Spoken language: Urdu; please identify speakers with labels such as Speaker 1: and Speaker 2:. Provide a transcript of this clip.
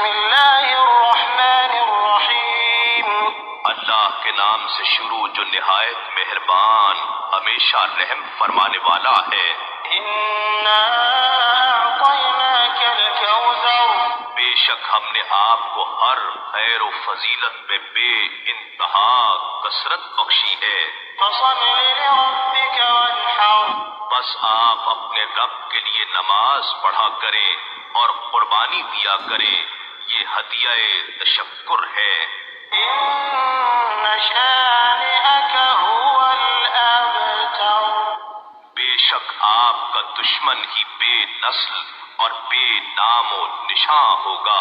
Speaker 1: بسم اللہ الرحمن الرحیم،
Speaker 2: اللہ کے نام سے شروع جو نہایت مہربان ہمیشہ رحم فرمانے والا ہے۔
Speaker 1: انا اعطیناک الکوثر،
Speaker 2: بے شک ہم نے آپ کو ہر خیر و فضیلت میں بے انتہا کثرت بخشی ہے۔
Speaker 1: فصل لربک وانحر،
Speaker 2: بس آپ اپنے رب کے لیے نماز پڑھا کریں اور قربانی دیا کریں، یہ ہدیہ تشکر ہے۔
Speaker 1: ان شانئک هو الابتر،
Speaker 2: بے شک آپ کا دشمن ہی بے نسل اور بے نام و نشاں ہوگا۔